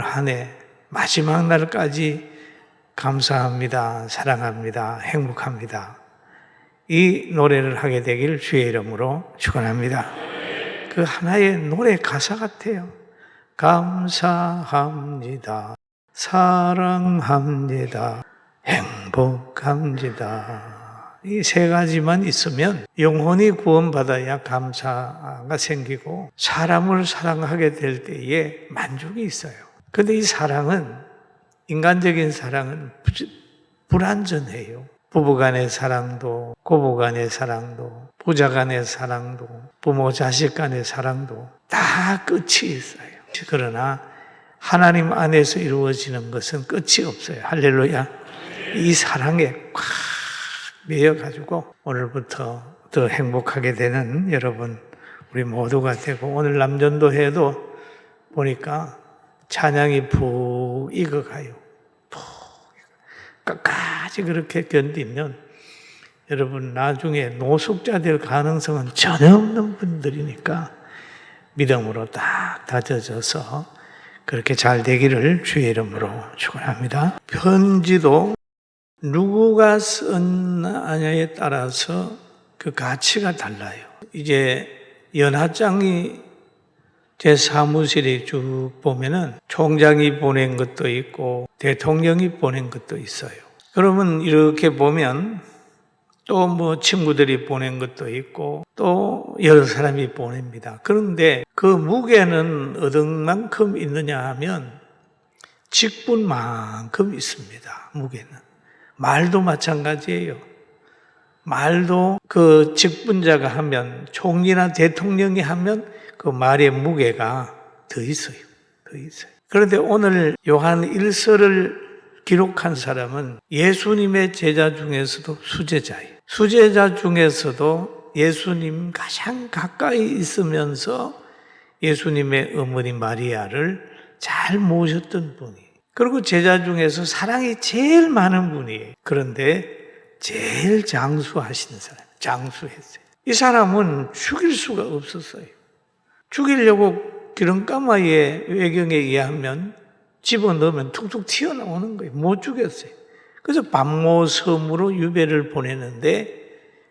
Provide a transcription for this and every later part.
올 한 해 마지막 날까지 감사합니다, 사랑합니다, 행복합니다. 이 노래를 하게 되길 주의 이름으로 축원합니다. 그 하나의 노래 가사 같아요. 감사합니다, 사랑합니다, 행복합니다. 이 세 가지만 있으면 영혼이 구원받아야 감사가 생기고 사람을 사랑하게 될 때에 만족이 있어요. 그런데 이 사랑은, 인간적인 사랑은 불완전해요. 부부간의 사랑도, 고부간의 사랑도, 부자간의 사랑도, 부모 자식 간의 사랑도 다 끝이 있어요. 그러나 하나님 안에서 이루어지는 것은 끝이 없어요. 할렐루야. 이 사랑에 꽉 매여가지고 오늘부터 더 행복하게 되는 여러분, 우리 모두가 되고, 오늘 남전도회도 보니까 찬양이 푹 익어가요. 푹 끝까지 그렇게 견디면 여러분 나중에 노숙자 될 가능성은 전혀 없는 분들이니까 믿음으로 딱 다져져서 그렇게 잘 되기를 주의 이름으로 축원합니다. 편지도 누구가 썼느냐에 따라서 그 가치가 달라요. 이제 연하장이 제 사무실에 쭉 보면은 총장이 보낸 것도 있고 대통령이 보낸 것도 있어요. 그러면 이렇게 보면 또 뭐 친구들이 보낸 것도 있고 또 여러 사람이 보냅니다. 그런데 그 무게는 어느 있느냐 하면 직분만큼 있습니다. 무게는. 말도 마찬가지예요. 말도 그 직분자가 하면, 총리나 대통령이 하면 그 말의 무게가 더 있어요. 더 있어요. 그런데 오늘 요한 1서를 기록한 사람은 예수님의 제자 중에서도 수제자예요. 수제자 중에서도 예수님 가장 가까이 있으면서 예수님의 어머니 마리아를 잘 모셨던 분이에요. 그리고 제자 중에서 사랑이 제일 많은 분이에요. 그런데 제일 장수하시는 사람, 장수했어요. 이 사람은 죽일 수가 없었어요. 죽이려고 기름가마의 외경에 의하면 집어넣으면 툭툭 튀어나오는 거예요. 못 죽였어요. 그래서 밤모섬으로 유배를 보내는데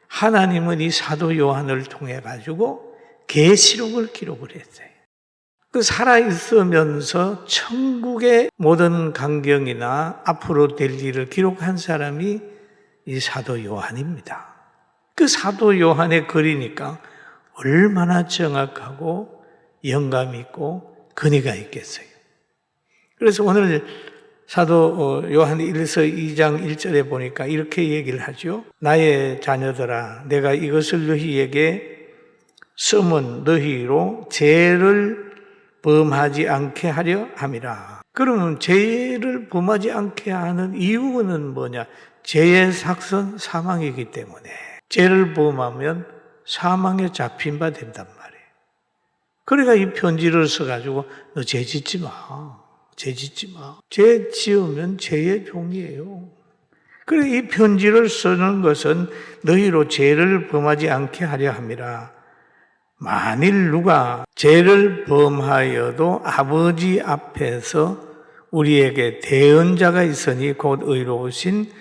하나님은 이 사도 요한을 통해 가지고 계시록을 기록을 했어요. 그 살아있으면서 천국의 모든 광경이나 앞으로 될 일을 기록한 사람이 이 사도 요한입니다. 그 사도 요한의 글이니까 얼마나 정확하고 영감 있고 근위가 있겠어요. 그래서 오늘 사도 요한 1서 2장 1절에 보니까 이렇게 얘기를 하죠. 나의 자녀들아, 내가 이것을 너희에게 쓰면 너희로 죄를 범하지 않게 하려 함이라. 그러면 죄를 범하지 않게 하는 이유는 뭐냐? 죄의 삭선 사망이기 때문에 죄를 범하면 사망에 잡힌 바 된단 말이에요. 그러니까 이 편지를 써가지고 너 죄 짓지 마. 죄 짓지 마. 죄 지으면 죄의 종이에요. 그래 이 편지를 쓰는 것은 너희로 죄를 범하지 않게 하려 함이라. 만일 누가 죄를 범하여도 아버지 앞에서 우리에게 대언자가 있으니 곧 의로우신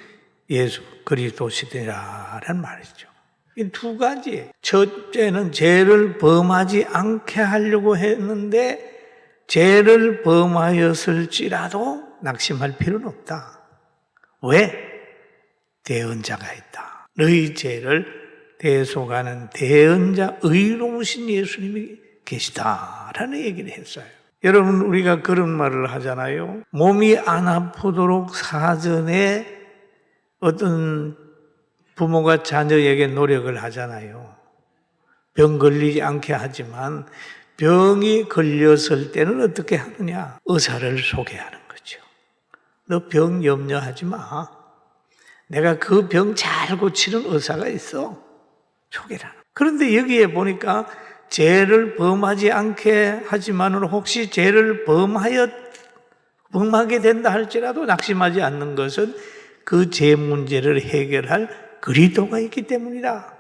예수 그리스도시니라는 말이죠. 이 두 가지. 첫째는 죄를 범하지 않게 하려고 했는데 죄를 범하였을지라도 낙심할 필요는 없다. 왜? 대언자가 있다. 너희 죄를 대속하는 대언자, 의로우신 예수님이 계시다라는 얘기를 했어요. 여러분, 우리가 그런 말을 하잖아요. 몸이 안 아프도록 사전에 어떤 부모가 자녀에게 노력을 하잖아요. 병 걸리지 않게 하지만 병이 걸렸을 때는 어떻게 하느냐? 의사를 소개하는 거죠. 너 병 염려하지 마. 내가 그 병 잘 고치는 의사가 있어. 소개를 하는. 그런데 여기에 보니까 죄를 범하지 않게 하지만은 혹시 죄를 범하게 된다 할지라도 낙심하지 않는 것은 그 죄 문제를 해결할 그리스도가 있기 때문이다.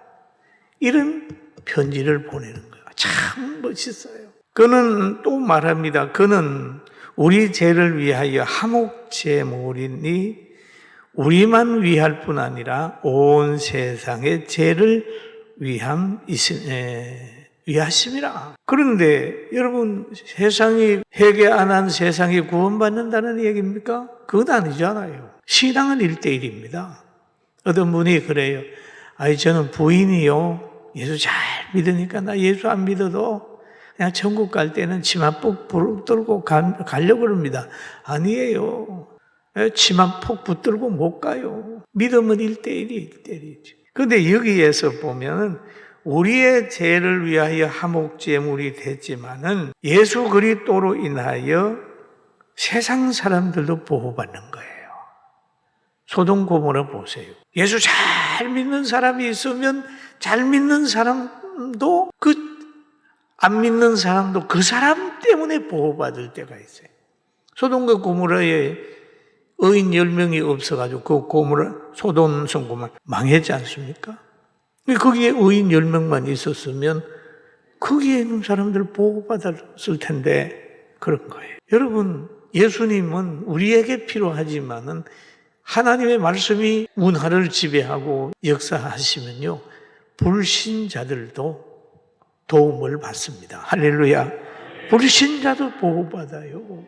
이런 편지를 보내는 거예요. 참 멋있어요. 그는 또 말합니다. 그는 우리 죄를 위하여 한몫 제물이니 우리만 위할 뿐 아니라 온 세상의 죄를 위하심이라. 그런데 여러분, 세상이 회개 안 한 세상이 구원받는다는 얘기입니까? 그건 아니잖아요. 신앙은 1대1입니다. 어떤 분이 그래요. 저는 부인이요, 예수 잘 믿으니까 나 예수 안 믿어도 그냥 천국 갈 때는 치마 푹 붙들고 가려고 그럽니다. 아니에요. 치마 푹 붙들고 못 가요. 믿음은 1대1이죠. 그런데 여기에서 보면은 우리의 죄를 위하여 화목제물이 됐지만은 예수 그리스도로 인하여 세상 사람들도 보호받는 거예요. 소돔 고모라 보세요. 예수 잘 믿는 사람이 있으면 잘 믿는 사람도 안 믿는 사람도 그 사람 때문에 보호받을 때가 있어요. 소돔과 고모라에 의인 10명이 없어가지고 그 소돔 성고만 망했지 않습니까? 거기에 의인 10명만 있었으면 거기에 있는 사람들 보호받았을 텐데 그런 거예요. 여러분, 예수님은 우리에게 필요하지만은 하나님의 말씀이 문화를 지배하고 역사하시면요, 불신자들도 도움을 받습니다. 할렐루야. 불신자도 보호받아요.